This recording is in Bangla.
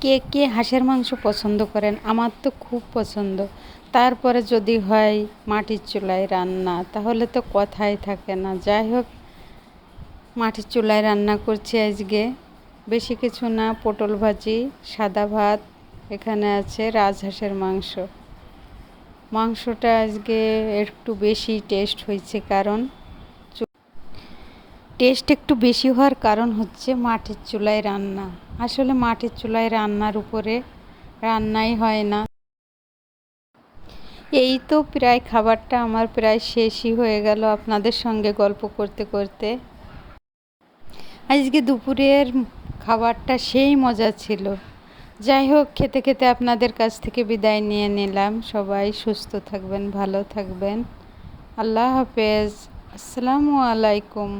কে কে হাঁসের মাংস পছন্দ করেন? আমার তো খুব পছন্দ। তারপরে যদি হয় মাটির চুলায় রান্না, তাহলে তো কথাই থাকে না। যাই হোক, মাটির চুলায় রান্না করছি আজকে। বেশি কিছু না, পটল ভাজি, সাদা ভাত, এখানে আছে রাজহাঁসের মাংস। মাংসটা আজকে একটু বেশি টেস্ট হয়েছে, কারণ টেস্ট একটু বেশি হওয়ার কারণ হচ্ছে মাটির চুলায় রান্না। আসলে মাটির চুলায় রান্নার উপরে রান্নাই হয় না। এই তো প্রায় খাবারটা আমার প্রায় শেষই হয়ে গেল আপনাদের সঙ্গে গল্প করতে করতে। আজকে দুপুরের খাবারটা সেই মজা ছিল। যাই হোক, খেতে খেতে আপনাদের কাছ থেকে বিদায় নিয়ে নিলাম। সবাই সুস্থ থাকবেন, ভালো থাকবেন। আল্লাহ হাফেজ। আসসালামু আলাইকুম।